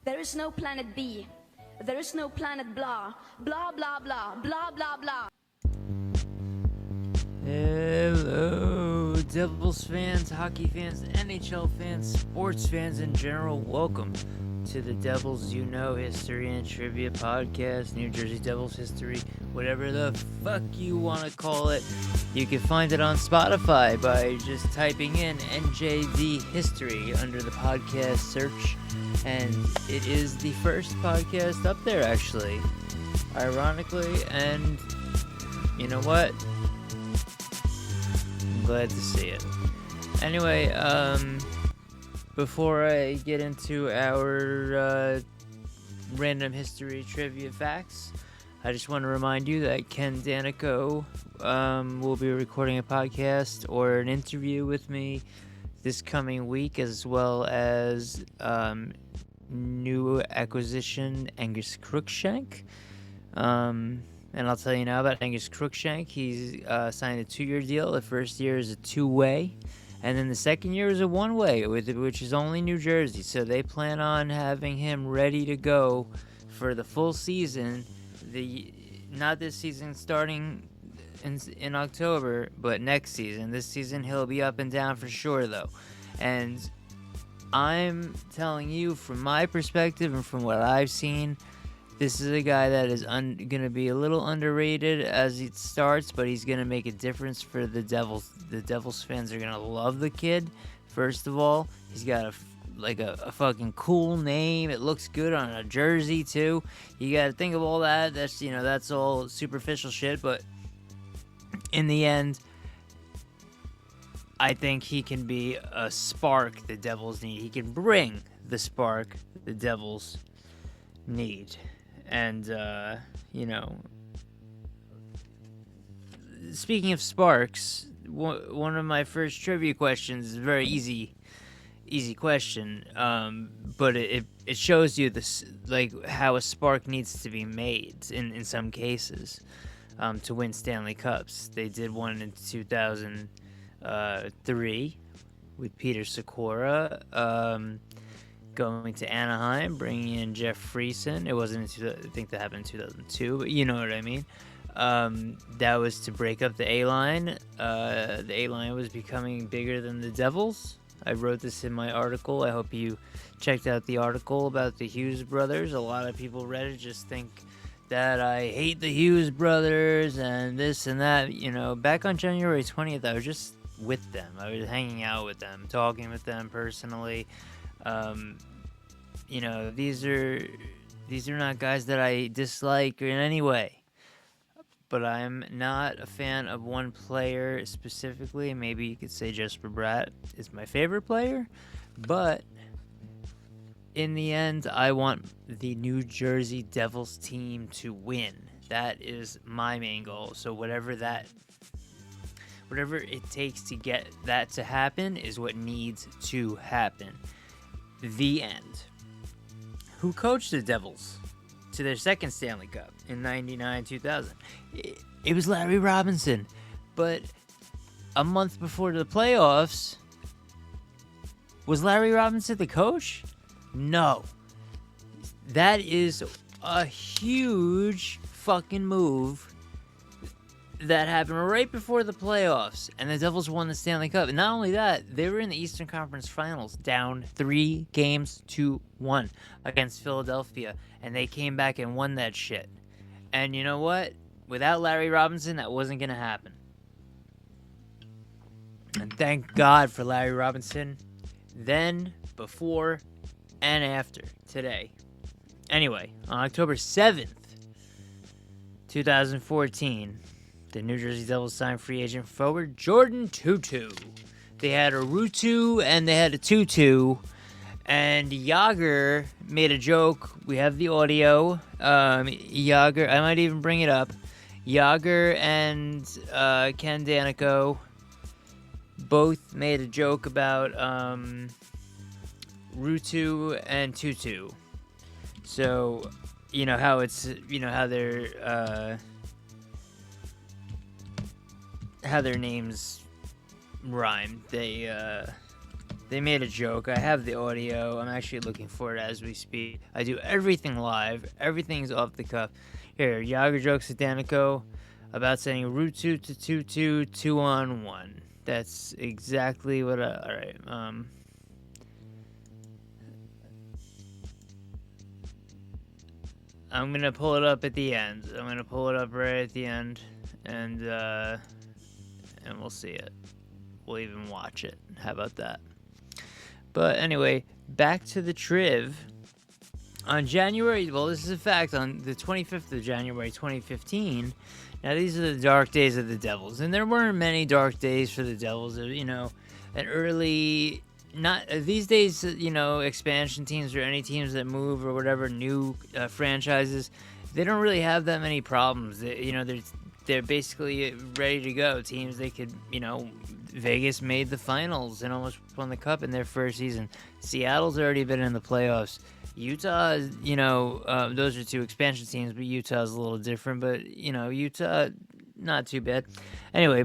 There is no planet B. There is no planet blah. Blah, blah, blah. Blah, blah, blah. Hello, Devils fans, hockey fans, NHL fans, sports fans in general. Welcome to the Devils You Know History and Trivia Podcast, New Jersey Devils History, whatever the fuck you want to call it. You can find it on Spotify by just typing in NJD History under the podcast search. And it is the first podcast up there, actually, ironically. And you know what? I'm glad to see it. Anyway, before I get into our random history trivia facts, I just want to remind you that Ken Danico will be recording a podcast or an interview with me this coming week, as well as new acquisition Angus Crookshank. And I'll tell you now about Angus Crookshank. He's signed a 2-year deal. The first year is a 2-way. And then the second year is a 1-way, which is only New Jersey. So they plan on having him ready to go for the full season. Not this season starting in October, but next season. This season he'll be up and down for sure, though. And I'm telling you, from my perspective and from what I've seen, this is a guy that is going to be a little underrated as it starts, but he's going to make a difference for the Devils. The Devils fans are going to love the kid, first of all. He's got a fucking cool name. It looks good on a jersey, too. You got to think of all that. That's all superficial shit, but in the end, I think he can be a spark the Devils need. He can bring the spark the Devils need. And, speaking of sparks, one of my first trivia questions is a very easy question, but it shows you this, like, how a spark needs to be made in some cases to win Stanley Cups. They did one in 2003 with Peter Sikora, going to Anaheim, bringing in Jeff Friesen. It wasn't I think that happened in 2002, but you know what I mean. That was to break up the A-line. The A-line was becoming bigger than the Devils. I wrote this in my article. I hope you checked out the article about the Hughes brothers. A lot of people read it, just think that I hate the Hughes brothers and this and that. Back on January 20th, I was just with them. I was hanging out with them, talking with them personally. These are not guys that I dislike in any way, but I'm not a fan of one player specifically. Maybe you could say Jesper Bratt is my favorite player, but in the end, I want the New Jersey Devils team to win. That is my main goal. So whatever it takes to get that to happen is what needs to happen. The end. Who coached the Devils to their second Stanley Cup in 99-2000? It was Larry Robinson. But a month before the playoffs, was Larry Robinson the coach? No. That is a huge fucking move that happened right before the playoffs, and the Devils won the Stanley Cup. And not only that, they were in the Eastern Conference Finals, down 3-1 against Philadelphia, and they came back and won that shit. And you know what? Without Larry Robinson, that wasn't going to happen. And thank God for Larry Robinson, then, before, and after today. Anyway, on October 7th, 2014, the New Jersey Devils signed free agent forward Jordan Tutu. They had a Rutu and they had a Tutu. And Yager made a joke. We have the audio. Yager, I might even bring it up. Yager and Ken Danico both made a joke about Rutu and Tutu. So, how how their names rhyme. They They made a joke. I have the audio. I'm actually looking for it as we speak. I do everything live. Everything's off the cuff. Here, Yager jokes at Danico about saying root 2 to 2-2, 2-on-1. That's exactly what I... Alright, I'm gonna pull it up at the end. I'm gonna pull it up right at the end, and we'll see it. We'll even watch it. How about that? But anyway, back to the Triv. On January, well, this is a fact, on the 25th of January 2015, now these are the dark days of the Devils, and there weren't many dark days for the Devils. You know, an early, not these days, you know, expansion teams or any teams that move or whatever, new franchises, they don't really have that many problems. You know, they're basically ready to go. Teams they could, you know, Vegas made the finals and almost won the cup in their first season. Seattle's already been in the playoffs. Utah, you know, those are two expansion teams, but Utah's a little different. But, you know, Utah, not too bad. Anyway,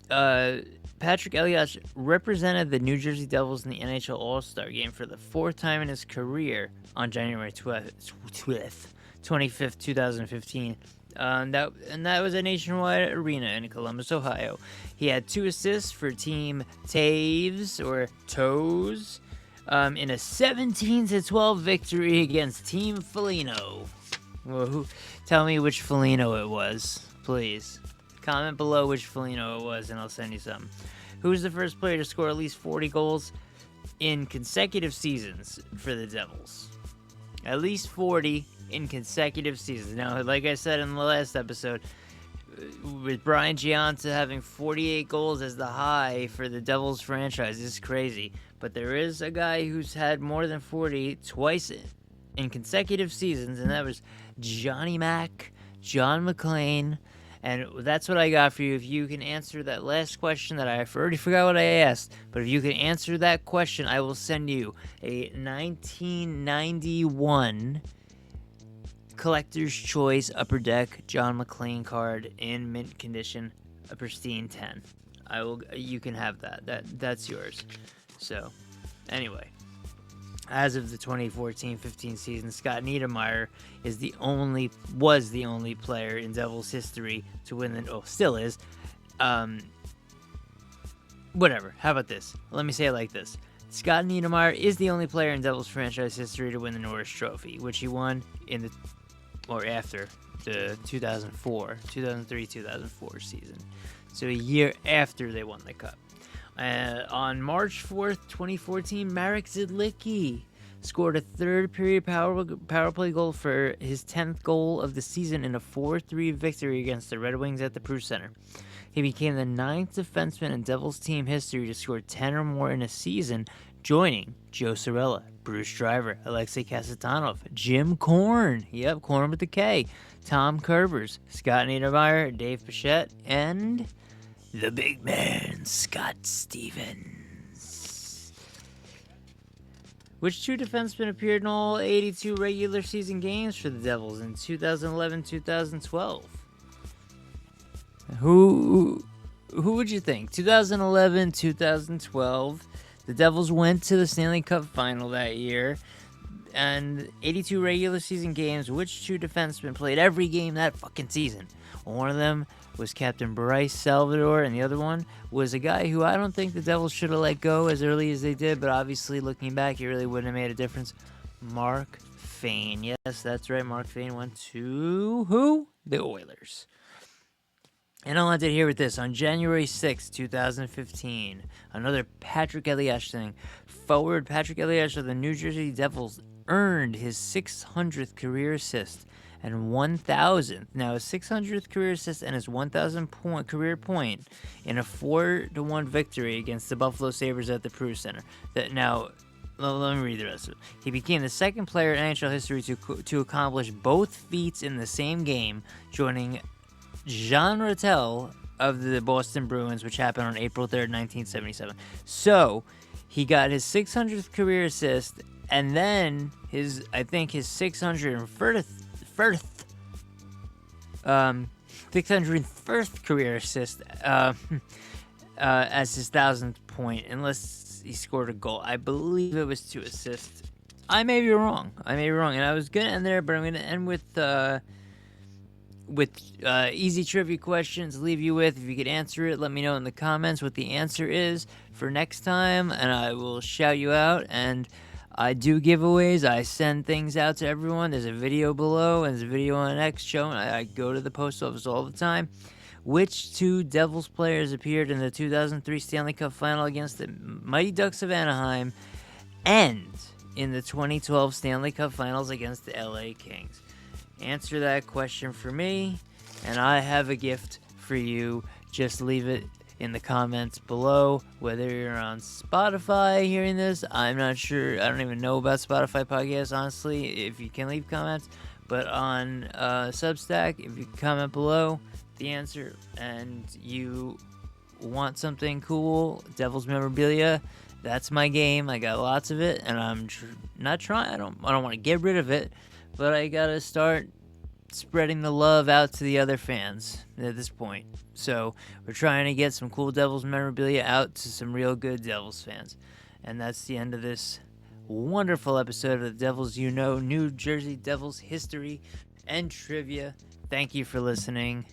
Patrick Elias represented the New Jersey Devils in the NHL All-Star Game for the fourth time in his career on January 25th, 2015. That was a nationwide arena in Columbus, Ohio. He had 2 assists for Team Taves, or Toes, in a 17-12 victory against Team Foligno. Well, tell me which Foligno it was, please. Comment below which Foligno it was, and I'll send you some. Who was the first player to score at least 40 goals in consecutive seasons for the Devils? At least 40 in consecutive seasons. Now, like I said in the last episode, with Brian Gianta having 48 goals as the high for the Devils franchise, this is crazy. But there is a guy who's had more than 40 twice in consecutive seasons, and that was Johnny Mac, John McClain. And that's what I got for you. If you can answer that last question that I already forgot what I asked, but if you can answer that question, I will send you a 1991 Collector's Choice Upper Deck John McClain card in mint condition, a pristine 10. You can have that. That's yours. So, anyway, as of the 2014-15 season, Scott Niedermayer was the only player in Devils history to win still is. Whatever. How about this? Let me say it like this. Scott Niedermayer is the only player in Devils franchise history to win the Norris Trophy, which he won after the 2003-2004 season. So a year after they won the cup. On March 4th, 2014, Marek Zidlicki scored a third-period power play goal for his 10th goal of the season in a 4-3 victory against the Red Wings at the Prue Center. He became the 9th defenseman in Devils team history to score 10 or more in a season, joining Joe Cirella, Bruce Driver, Alexei Kasatonov, Jim Korn, Korn with the K, Tom Kerbers, Scott Niedermayer, Dave Pichette, and the big man, Scott Stevens. Which 2 defensemen appeared in all 82 regular season games for the Devils in 2011-2012? Who would you think? 2011-2012, the Devils went to the Stanley Cup final that year, and 82 regular season games, which 2 defensemen played every game that fucking season? One of them was Captain Bryce Salvador, and the other one was a guy who I don't think the Devils should have let go as early as they did, but obviously looking back, he really wouldn't have made a difference. Mark Fane. Yes, that's right. Mark Fane went to who? The Oilers. And I'll end it here with this. On January 6, 2015, another Patrick Elias thing. Forward Patrick Elias of the New Jersey Devils earned his 600th career assist and 1,000th. Now, his 600th career assist and his 1,000th career point in a 4-1 victory against the Buffalo Sabres at the Prue Center. Now, let me read the rest of it. He became the second player in NHL history to accomplish both feats in the same game, joining Jean Rattel of the Boston Bruins, which happened on April 3rd, 1977. So, he got his 600th career assist, and then his 601st career assist as his 1,000th point. And let's he scored a goal. I believe it was to assist. I may be wrong. And I was gonna end there, but I'm gonna end with easy trivia questions. Leave you with, if you could answer it, let me know in the comments what the answer is for next time, and I will shout you out. And I do giveaways. I send things out to everyone. There's a video below, and there's a video on X showing. I go to the post office all the time. Which two Devils players appeared in the 2003 Stanley Cup Final against the Mighty Ducks of Anaheim and in the 2012 Stanley Cup Finals against the LA Kings? Answer that question for me, and I have a gift for you. Just leave it in the comments below. Whether you're on Spotify hearing this, I'm not sure. I don't even know about Spotify podcasts, honestly, if you can leave comments. But on Substack, if you comment below the answer and you want something cool, Devils memorabilia, that's my game. I got lots of it, and I'm not trying. I don't want to get rid of it, but I gotta start spreading the love out to the other fans at this point. So we're trying to get some cool Devils memorabilia out to some real good Devils fans, and that's the end of this wonderful episode of the Devils You Know, New Jersey Devils history and trivia. Thank you for listening.